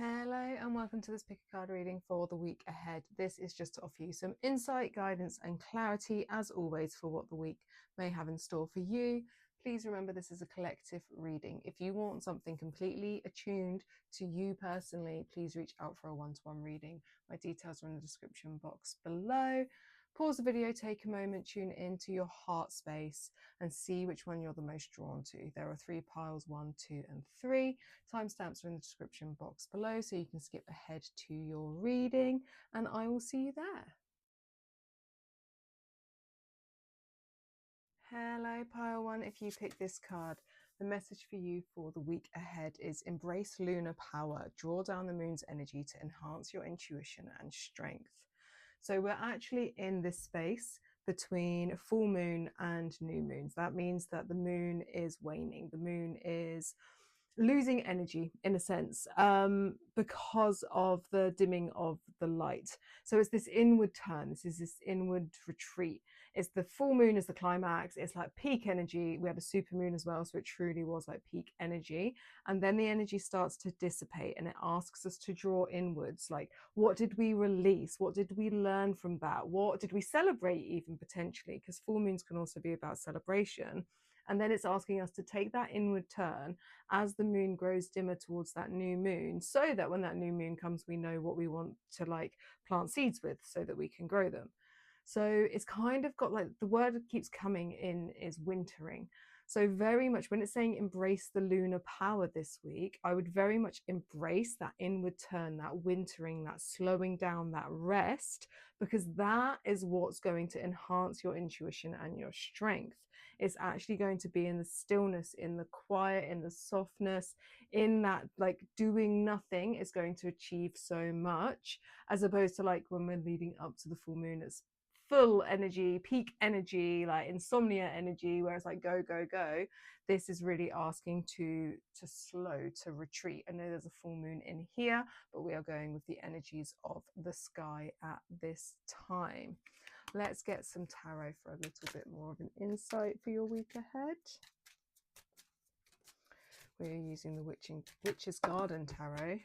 Hello and welcome to this pick a card reading for the week ahead. This is just to offer you some insight, guidance and clarity as always for what the week may have in store for you. Please remember this is a collective reading. If you want something completely attuned to you personally, please reach out for a one-to-one reading. My details are in the description box below. Pause the video, take a moment, tune into your heart space and see which one you're the most drawn to. There are 3 piles, 1, 2 and 3. Timestamps are in the description box below so you can skip ahead to your reading and I will see you there. Hello pile 1, if you pick this card, the message for you for the week ahead is embrace lunar power, draw down the moon's energy to enhance your intuition and strength. So we're actually in this space between full moon and new moons. That means that the moon is waning. The moon is losing energy in a sense because of the dimming of the light. So it's this inward turn. This is this inward retreat. It's the full moon is the climax. It's like peak energy. We had a super moon as well, so it truly was like peak energy. And then the energy starts to dissipate and it asks us to draw inwards. Like, what did we release? What did we learn from that? What did we celebrate even potentially? Because full moons can also be about celebration. And then it's asking us to take that inward turn as the moon grows dimmer towards that new moon, so that when that new moon comes, we know what we want to like plant seeds with so that we can grow them. So it's kind of got like the word that keeps coming in is wintering. So very much when it's saying embrace the lunar power this week, I would very much embrace that inward turn, that wintering, that slowing down, that rest, because that is what's going to enhance your intuition and your strength. It's actually going to be in the stillness, in the quiet, in the softness, in that like doing nothing is going to achieve so much, as opposed to like when we're leading up to the full moon, it's full energy, peak energy, like insomnia energy, where it's like go, go, go. This is really asking to slow, to retreat. I know there's a full moon in here, but we are going with the energies of the sky at this time. Let's get some tarot for a little bit more of an insight for your week ahead. We're using the Witch's Garden Tarot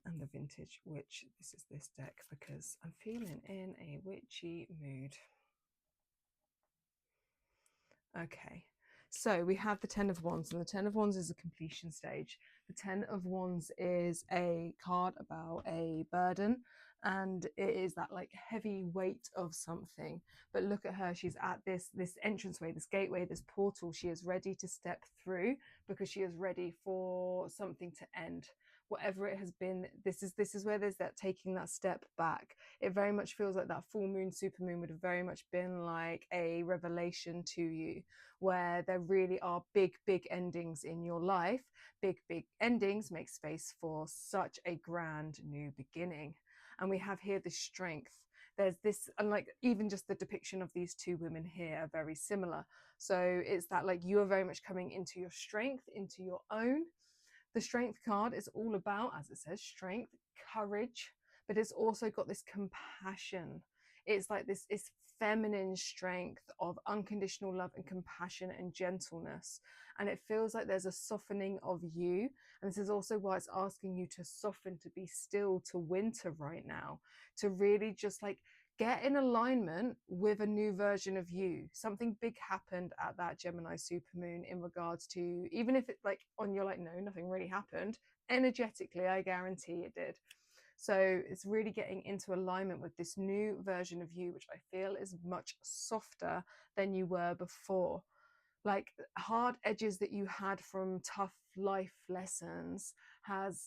and the Vintage Witch. This is this deck because I'm feeling in a witchy mood. Okay, so we have the Ten of Wands, and the Ten of Wands is a completion stage. The Ten of Wands is a card about a burden, and it is that like heavy weight of something. But look at her, she's at this entranceway, this gateway, this portal. She is ready to step through because she is ready for something to end. Whatever it has been, this is where there's that taking that step back. It very much feels like that full moon, super moon would have very much been like a revelation to you, where there really are big endings in your life. Big endings make space for such a grand new beginning. And we have here this strength. There's this, and like even just the depiction of these two women here are very similar. So it's that like you are very much coming into your strength, into your own. The Strength card is all about, as it says, strength, courage, but it's also got this compassion. It's like this feminine strength of unconditional love and compassion and gentleness. And it feels like there's a softening of you. And this is also why it's asking you to soften, to be still, to winter right now, to really just like get in alignment with a new version of you. Something big happened at that Gemini supermoon in regards to, even if it's like on you're like, no, nothing really happened. Energetically, I guarantee it did. So it's really getting into alignment with this new version of you, which I feel is much softer than you were before. Like hard edges that you had from tough life lessons have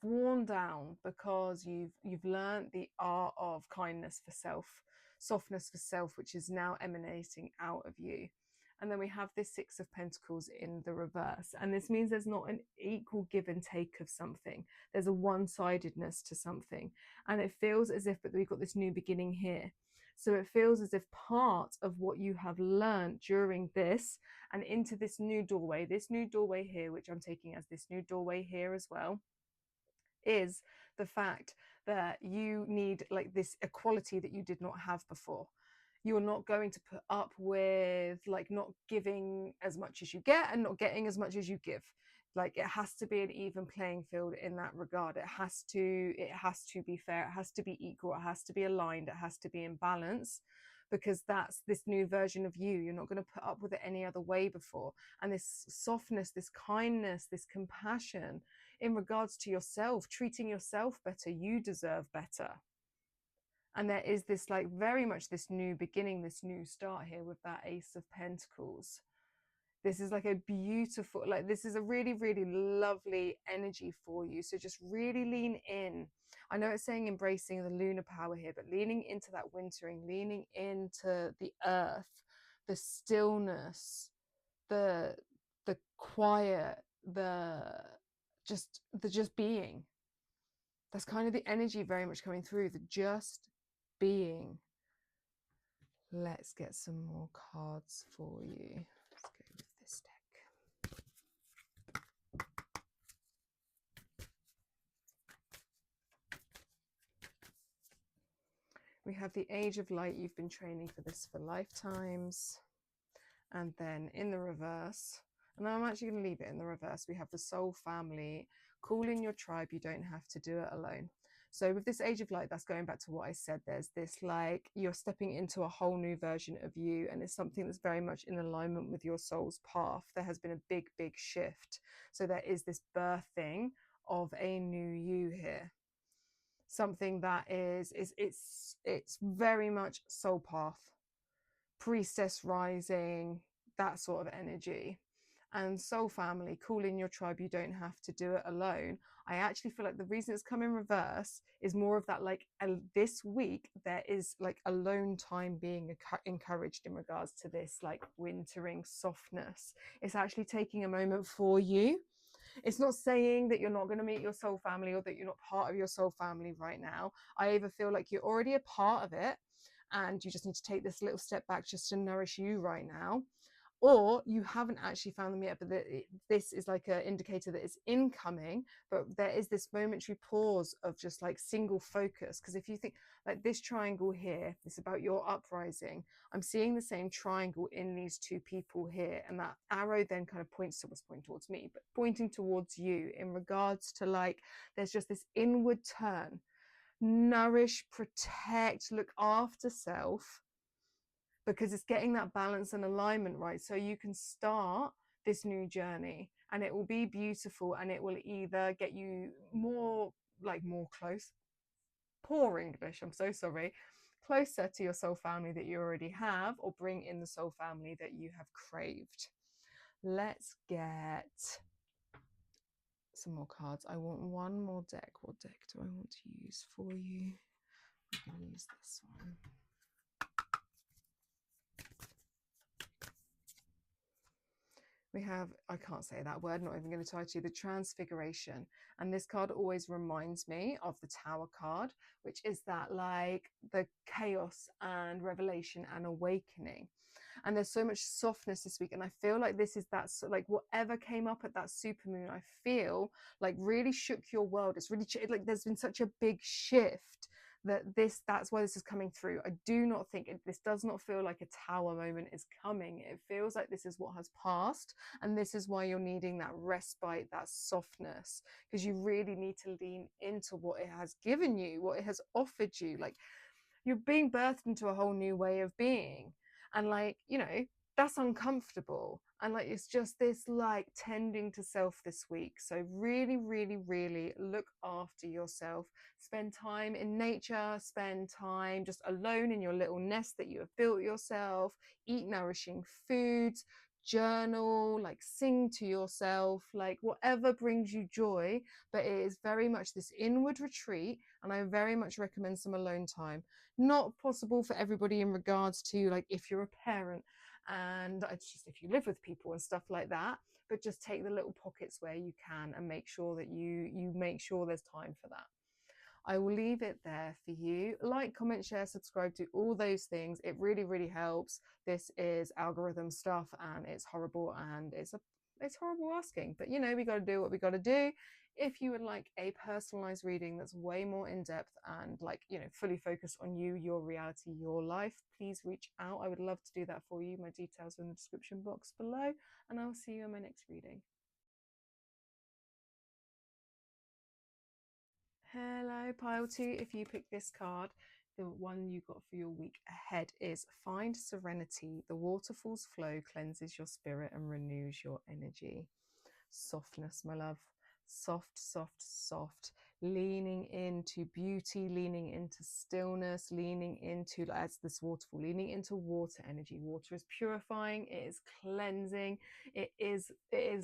worn down because you've learned the art of kindness for self, softness for self, which is now emanating out of you. And then we have this Six of Pentacles in the reverse, and this means there's not an equal give and take of something. There's a one-sidedness to something, and it feels as if, but we've got this new beginning here. So it feels as if part of what you have learned during this and into this new doorway here, which I'm taking as this new doorway here as well, is the fact that you need like this equality that you did not have before. You're not going to put up with like not giving as much as you get and not getting as much as you give. Like it has to be an even playing field in that regard. It has to be fair, it has to be equal, it has to be aligned, it has to be in balance, because that's this new version of you. You're not going to put up with it any other way before. And this softness, this kindness, this compassion in regards to yourself, treating yourself better, you deserve better. And there is this like very much this new beginning, this new start here with that Ace of Pentacles. This is like a beautiful, like this is a really, really lovely energy for you. So just really lean in. I know it's saying embracing the lunar power here, but leaning into that wintering, leaning into the earth, the stillness, the quiet, the just being. That's kind of the energy very much coming through, the just being. Let's get some more cards for you. Let's go with this deck. We have the Age of Light. You've been training for this for lifetimes. And then in the reverse, and I'm actually going to leave it in the reverse, we have the Soul Family. Call in your tribe. You don't have to do it alone. So with this Age of Light, that's going back to what I said. There's this like you're stepping into a whole new version of you, and it's something that's very much in alignment with your soul's path. There has been a big, big shift. So there is this birthing of a new you here. Something that is it's very much soul path, priestess rising, that sort of energy. And Soul Family, call in your tribe. You don't have to do it alone. I actually feel like the reason it's come in reverse is more of that, like this week there is like alone time being encouraged in regards to this like wintering softness. It's actually taking a moment for you. It's not saying that you're not going to meet your soul family or that you're not part of your soul family right now. I either feel like you're already a part of it and you just need to take this little step back just to nourish you right now, or you haven't actually found them yet, but this is like an indicator that it's incoming. But there is this momentary pause of just like single focus, because if you think like this triangle here, it's about your uprising. I'm seeing the same triangle in these two people here, and that arrow then kind of points towards me, but pointing towards you in regards to like there's just this inward turn. Nourish, protect, look after self, because it's getting that balance and alignment right, so you can start this new journey and it will be beautiful, and it will either get you more close, poor English, I'm so sorry, closer to your soul family that you already have, or bring in the soul family that you have craved. Let's get some more cards. I want one more deck. What deck do I want to use for you? I'm going to use this one. We have, I can't say that word, not even going to try to, the Transfiguration. And this card always reminds me of the Tower card, which is that like the chaos and revelation and awakening. And there's so much softness this week. And I feel like this is that, like whatever came up at that supermoon, I feel like really shook your world. It's really like there's been such a big shift that's why this is coming through. I do not think this does not feel like a tower moment is coming. It feels like this is what has passed, and this is why you're needing that respite, that softness, because you really need to lean into what it has given you, what it has offered you. Like you're being birthed into a whole new way of being, and like, you know, that's uncomfortable. And like it's just this like tending to self this week. So really, really, really look after yourself. Spend time in nature, spend time just alone in your little nest that you have built yourself. Eat nourishing foods, journal, like sing to yourself, like whatever brings you joy. But it is very much this inward retreat, and I very much recommend some alone time. Not possible for everybody in regards to like if you're a parent, and it's just if you live with people and stuff like that, but just take the little pockets where you can and make sure that you make sure there's time for that. I will leave it there for you. Like, comment, share, subscribe, do all those things. It really, really helps. This is algorithm stuff, and it's horrible, and it's horrible asking, but you know, we got to do what we got to do. If you would like a personalized reading that's way more in depth and like, you know, fully focused on you, your reality, your life, please reach out. I would love to do that for you. My details are in the description box below, and I'll see you in my next reading. Hello, pile 2. If you pick this card, the one you got for your week ahead is Find Serenity. The waterfall's flow cleanses your spirit and renews your energy. Softness, my love. Soft, soft, soft. Leaning into beauty, leaning into stillness, leaning into, as this waterfall, leaning into water energy. Water is purifying, it is cleansing, it is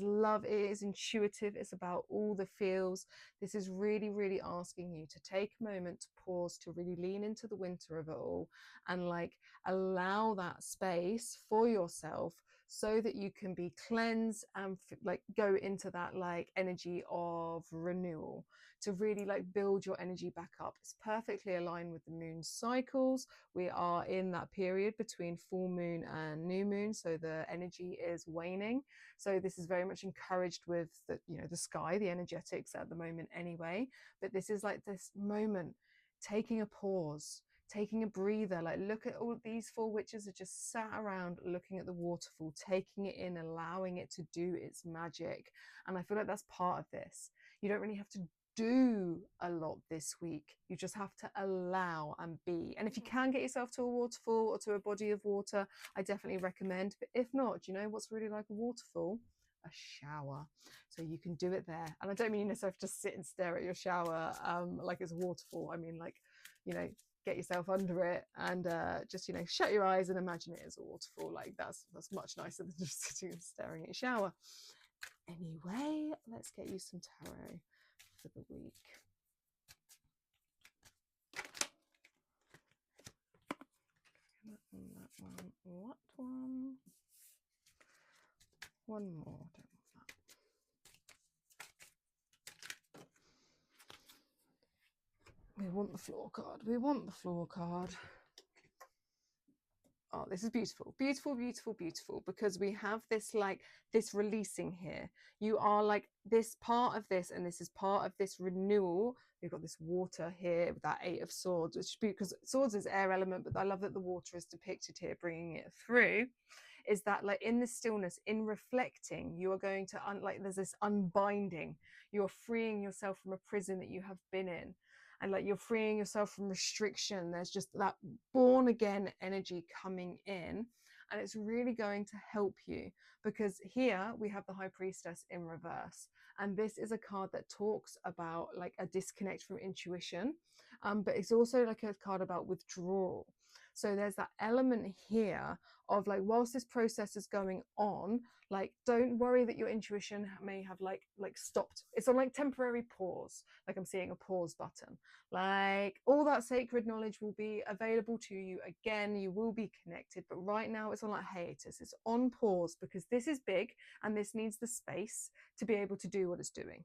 love, it is intuitive, it's about all the feels. This is really, really asking you to take a moment to pause, to really lean into the winter of it all and like allow that space for yourself so that you can be cleansed and like go into that like energy of renewal, to really like build your energy back up. It's perfectly aligned with the moon cycles. We are in that period between full moon and new moon, so the energy is waning. So this is very much encouraged with the, you know, the sky, the energetics at the moment anyway. But this is like this moment, taking a pause, taking a breather. Like, look at all these 4 witches are just sat around looking at the waterfall, taking it in, allowing it to do its magic. And I feel like that's part of this. You don't really have to do a lot this week. You just have to allow and be. And if you can get yourself to a waterfall or to a body of water, I definitely recommend. But if not, do you know what's really like a waterfall? A shower. So you can do it there. And I don't mean necessarily just sit and stare at your shower like it's a waterfall. I mean, like, you know, get yourself under it and just, you know, shut your eyes and imagine it as a waterfall. Like that's much nicer than just sitting and staring at your shower. Anyway, let's get you some tarot for the week. That one. What one? One more. Don't want that. We want the floor card. We want the floor card. Oh, this is beautiful, beautiful, beautiful, beautiful, because we have this like this releasing here. You are like this part of this, and this is part of this renewal. We've got this water here with that 8 of Swords, which, because Swords is air element, but I love that the water is depicted here, bringing it through. Is that like in the stillness, in reflecting, you are going to like there's this unbinding. You're freeing yourself from a prison that you have been in. And like you're freeing yourself from restriction. There's just that born again energy coming in, and it's really going to help you, because here we have the High Priestess in reverse, and this is a card that talks about like a disconnect from intuition, but it's also like a card about withdrawal. So there's that element here of like, whilst this process is going on, like don't worry that your intuition may have like stopped. It's on like temporary pause. Like I'm seeing a pause button. Like all that sacred knowledge will be available to you again. You will be connected, but right now it's on like hiatus. It's on pause because this is big and this needs the space to be able to do what it's doing.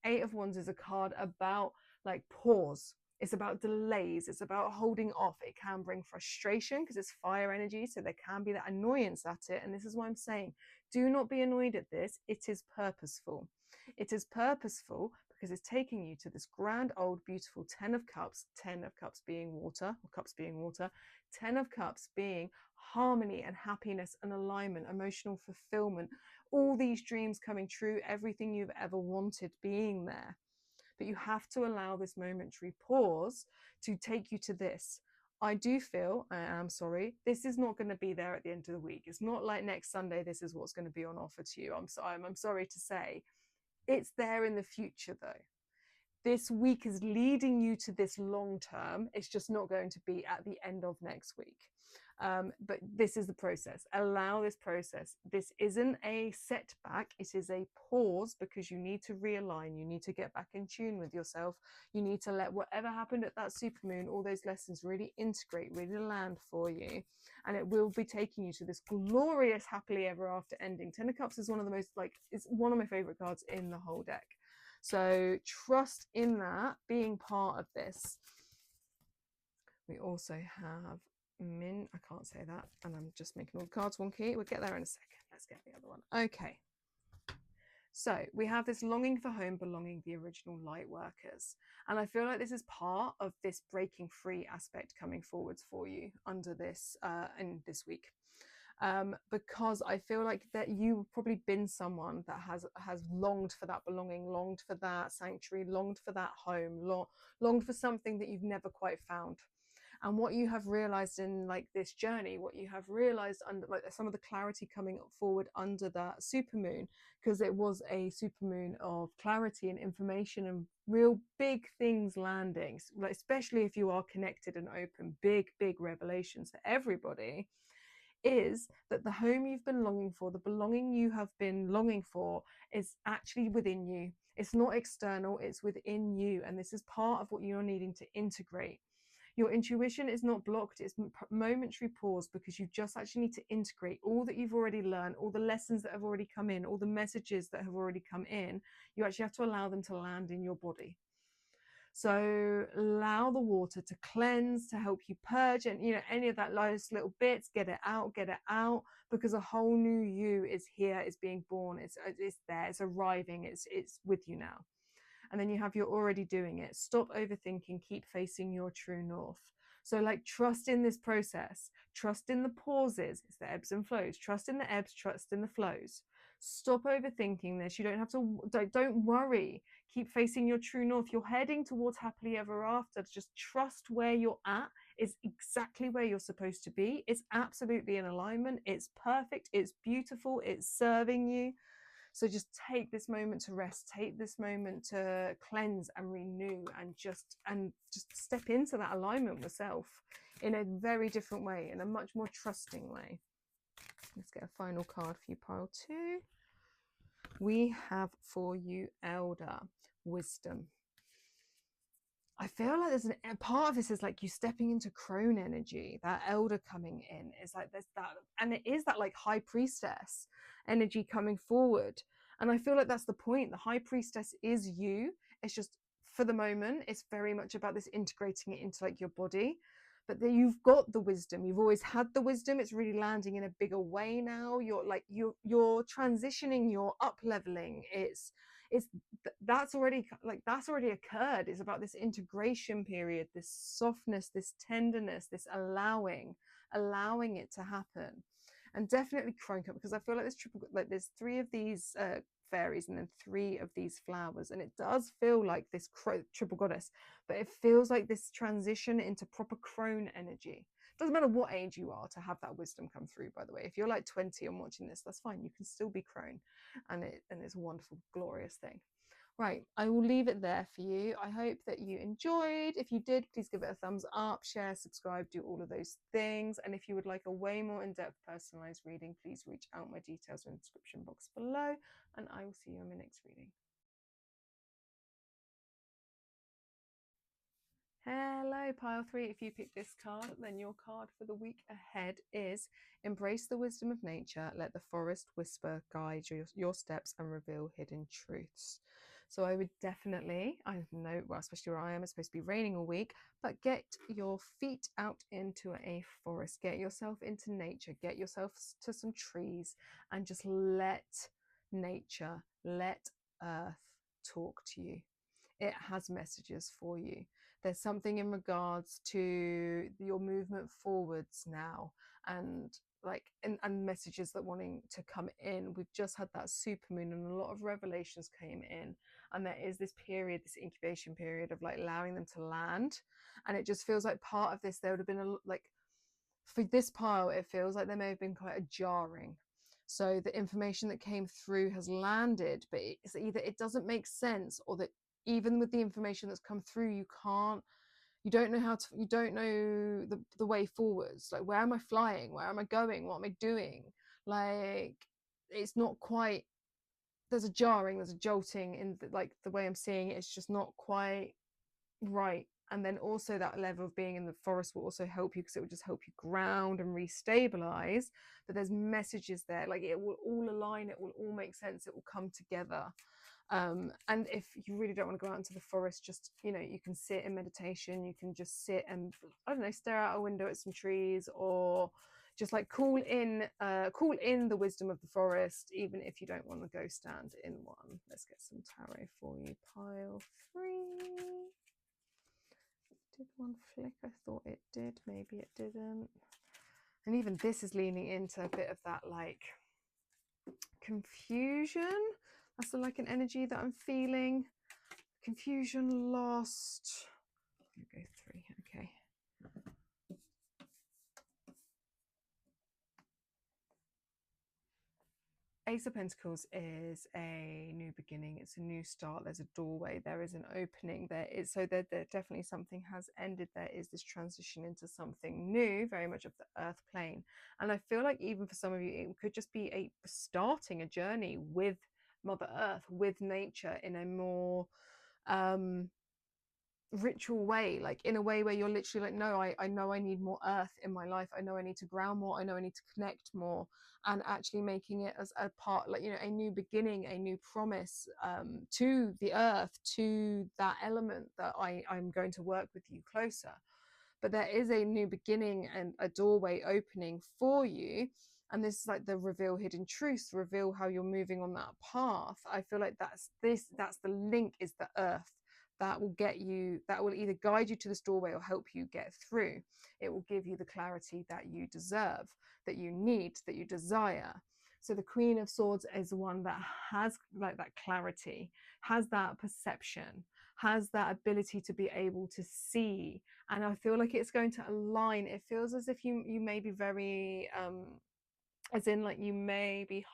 8 of Wands is a card about like pause. It's about delays. It's about holding off. It can bring frustration because it's fire energy. So there can be that annoyance at it. And this is why I'm saying, do not be annoyed at this. It is purposeful. It is purposeful because it's taking you to this grand old beautiful 10 of Cups, 10 of Cups being water, or cups being water, 10 of Cups being harmony and happiness and alignment, emotional fulfillment, all these dreams coming true, everything you've ever wanted being there. But you have to allow this momentary pause to take you to this. I do feel, I am sorry, this is not going to be there at the end of the week. It's not like next Sunday, this is what's going to be on offer to you. I'm sorry to say. It's there in the future though. This week is leading you to this long term. It's just not going to be at the end of next week. But this is the process. Allow this process. This isn't a setback. It is a pause because you need to realign. You need to get back in tune with yourself. You need to let whatever happened at that supermoon, all those lessons really integrate, really land for you. And it will be taking you to this glorious happily ever after ending. 10 of Cups is one of the most it's one of my favorite cards in the whole deck. So trust in that being part of this. We also have I can't say that, and I'm just making all the cards wonky. We'll get there in a second. Let's get the other one. Okay. So we have this longing for home, belonging, the original light workers. And I feel like this is part of this breaking free aspect coming forwards for you under this in this week. because I feel like that you've probably been someone that has longed for that belonging, longed for that sanctuary, longed for that home, longed for something that you've never quite found. And what you have realized in like this journey, what you have realized under like some of the clarity coming forward under that supermoon, because it was a supermoon of clarity and information and real big things landing, like especially if you are connected and open, big revelations for everybody, is that the home you've been longing for, the belonging you have been longing for, is actually within you. It's not external, it's within you. And this is part of what you're needing to integrate. Your intuition is not blocked, it's momentary pause, because you just actually need to integrate all that you've already learned, all the lessons that have already come in, all the messages that have already come in. You actually have to allow them to land in your body. So allow the water to cleanse, to help you purge, and any of that last little bits, get it out, because a whole new you is here, is being born, it's there, it's arriving, it's with you now. And then you have you're already doing it. Stop overthinking, keep facing your true north. So like trust in this process, trust in the pauses, it's the ebbs and flows, trust in the ebbs, trust in the flows. Stop overthinking this. You don't have to, don't worry. Keep facing your true north. You're heading towards happily ever after. Just trust where you're at is exactly where you're supposed to be. It's absolutely in alignment. It's perfect. It's beautiful. It's serving you. So just take this moment to rest, take this moment to cleanse and renew, and just step into that alignment with self in a very different way, in a much more trusting way. Let's get a final card for you, pile 2. We have for you Elder Wisdom. I feel like there's a part of this is like you stepping into crone energy, that elder coming in. It's like there's that, and it is that like high priestess energy coming forward. And I feel like that's the point. The high priestess is you. It's just for the moment, it's very much about this integrating it into like your body. But then you've got the wisdom. You've always had the wisdom. It's really landing in a bigger way now. You're transitioning. You're up leveling. That's already occurred. It's about this integration period, this softness, this tenderness, this allowing it to happen. And definitely crone cup, because I feel like there's 3 of these fairies and then 3 of these flowers, and it does feel like this triple goddess, but it feels like this transition into proper crone energy. Doesn't matter what age you are to have that wisdom come through, by the way. If you're like 20 and watching this, that's fine. You can still be crone, and it's a wonderful, glorious thing. Right, I will leave it there for you. I hope that you enjoyed. If you did, please give it a thumbs up, share, subscribe, do all of those things. And if you would like a way more in-depth personalized reading, please reach out. My details are in the description box below, and I will see you in my next reading. Hello, pile 3. If you pick this card, then your card for the week ahead is Embrace the Wisdom of Nature. Let the forest whisper guide your steps and reveal hidden truths. So I would definitely, I know, well, especially where I am, it's supposed to be raining all week, but get your feet out into a forest, get yourself into nature, get yourself to some trees, and just let nature, let earth talk to you. It has messages for you. There's something in regards to your movement forwards now, and and messages that wanting to come in. We've just had that supermoon and a lot of revelations came in, and there is this period, this incubation period of like allowing them to land. And it just feels like part of this, there would have been for this pile, it feels like there may have been quite a jarring. So the information that came through has landed, but it's either it doesn't make sense, or that even with the information that's come through, you don't know the way forwards. Like, where am I flying? Where am I going? What am I doing? Like, it's not quite, there's a jarring, there's a jolting in the way I'm seeing it. It's just not quite right. And then also that level of being in the forest will also help you, because it will just help you ground and restabilize. But there's messages there, like it will all align, it will all make sense, it will come together. And if you really don't want to go out into the forest, just you can sit in meditation, you can just sit and, I don't know, stare out a window at some trees, or just like call in the wisdom of the forest, even if you don't want to go stand in one. Let's get some tarot for you, pile 3. Did one flick? I thought it did, maybe it didn't. And even this is leaning into a bit of that like confusion. That's like an energy that I'm feeling. Confusion, lost. Go 3, okay. Ace of Pentacles is a new beginning. It's a new start. There's a doorway. There is an opening. There is, so there definitely something has ended. There is this transition into something new, very much of the earth plane. And I feel like even for some of you, it could just be starting a journey with Mother Earth, with nature, in a more ritual way, like in a way where you're literally like, no, I know I need more earth in my life. I know I need to ground more. I know I need to connect more, and actually making it as a part, like, you know, a new beginning, a new promise to the earth, to that element that I'm going to work with you closer. But there is a new beginning and a doorway opening for you. And this is like the reveal hidden truths, reveal how you're moving on that path. I feel like that's the link, is the earth. That will get you, that will either guide you to this doorway or help you get through. It will give you the clarity that you deserve, that you need, that you desire. So the Queen of Swords is the one that has like that clarity, has that perception, has that ability to be able to see. And I feel like it's going to align. It feels as if you may be very, as in like you may be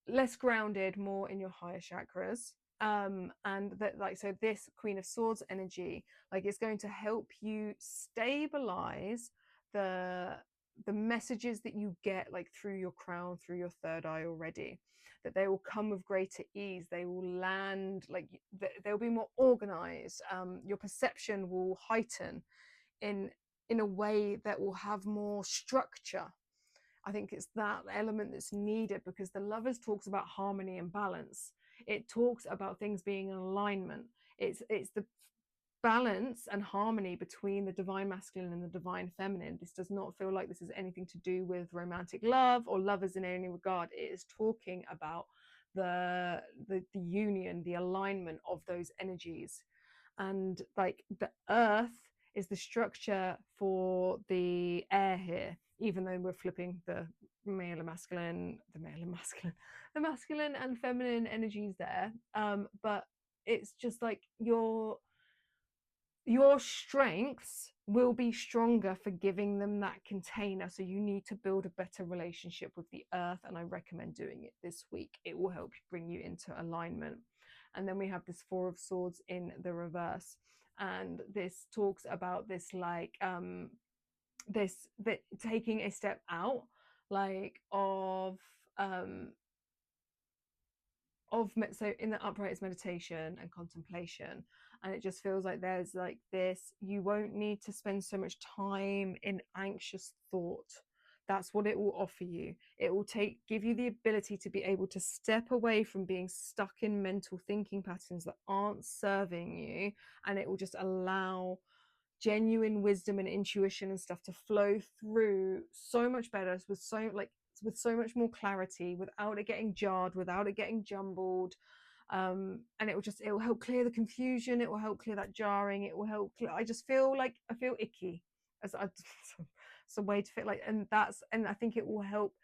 less grounded, more in your higher chakras. And that, like, so this Queen of Swords energy, like, it's going to help you stabilize the messages that you get, like through your crown, through your third eye already, that they will come with greater ease. They will land, like, they'll be more organized. Your perception will heighten in a way that will have more structure. I think it's that element that's needed, because the Lovers talks about harmony and balance. It talks about things being in alignment. It's the balance and harmony between the divine masculine and the divine feminine. This does not feel like this is anything to do with romantic love or lovers in any regard. It is talking about the union, the alignment of those energies. And like the earth is the structure for the air here, even though we're flipping the male and masculine, the masculine and feminine energies there. But it's just like your strengths will be stronger for giving them that container. So you need to build a better relationship with the earth, and I recommend doing it this week. It will help bring you into alignment. And then we have this Four of Swords in the reverse, and this talks about this like that taking a step out, like so in the upright is meditation and contemplation, and it just feels like there's like this, you won't need to spend so much time in anxious thought. That's what it will offer you. It will give you the ability to be able to step away from being stuck in mental thinking patterns that aren't serving you, and it will just allow genuine wisdom and intuition and stuff to flow through so much better, with so much more clarity, without it getting jarred, without it getting jumbled. And it will help clear the confusion. It will help clear that jarring. It will help I feel icky, as it's a way to feel like, and I think it will help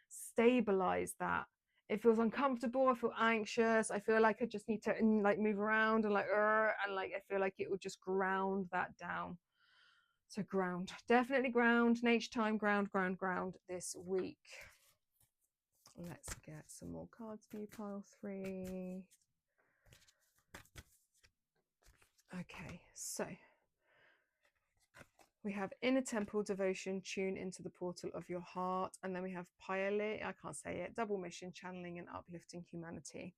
stabilize that. It feels uncomfortable. I feel anxious. I feel like I just need to like move around and and like I feel like it would just ground that down. So ground, definitely ground. Nature time, ground this week. Let's get some more cards for you, pile 3. Okay, so we have inner temple devotion, tune into the portal of your heart. And then we have pile, I can't say it, double mission, channeling and uplifting humanity.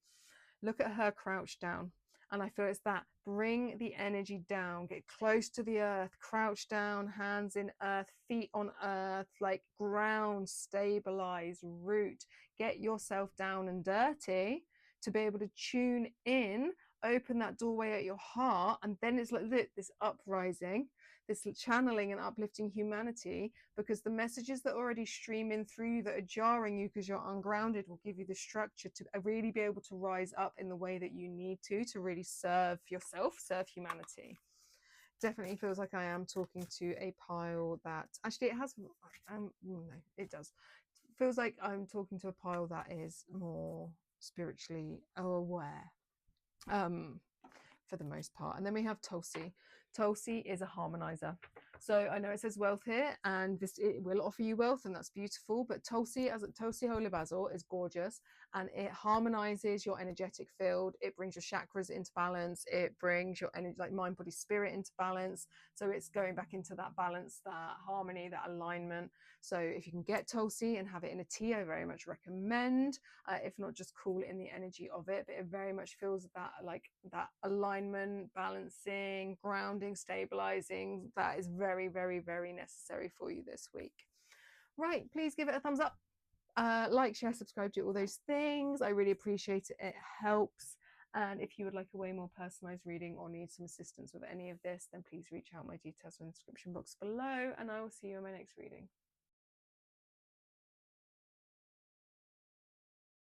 Look at her crouched down. And I feel it's that, bring the energy down, get close to the earth, crouch down, hands in earth, feet on earth, like ground, stabilize, root, get yourself down and dirty to be able to tune in, open that doorway at your heart. And then it's like this uprising, this channeling and uplifting humanity, because the messages that already stream in through you that are jarring you because you're ungrounded will give you the structure to really be able to rise up in the way that you need to really serve yourself, serve humanity. definitely feels like I am talking to a pile that actually it has no, it does. Feels like I'm talking to a pile that is more spiritually aware. For the most part. And then we have Tulsi. Tulsi is a harmonizer. So I know it says wealth here, and it will offer you wealth, and that's beautiful. But Tulsi, as a Tulsi holy basil, is gorgeous, and it harmonizes your energetic field. It brings your chakras into balance. It brings your energy, like mind, body, spirit, into balance. So it's going back into that balance, that harmony, that alignment. So if you can get Tulsi and have it in a tea, I very much recommend. If not, just cool in the energy of it. But it very much feels that like that alignment, balancing, grounding, stabilizing. That is very, very, very necessary for you this week. Right, please give it a thumbs up. Like, share, subscribe, do all those things. I really appreciate it. It helps. And if you would like a way more personalized reading or need some assistance with any of this, then please reach out. My details are in the description box below, and I will see you in my next reading.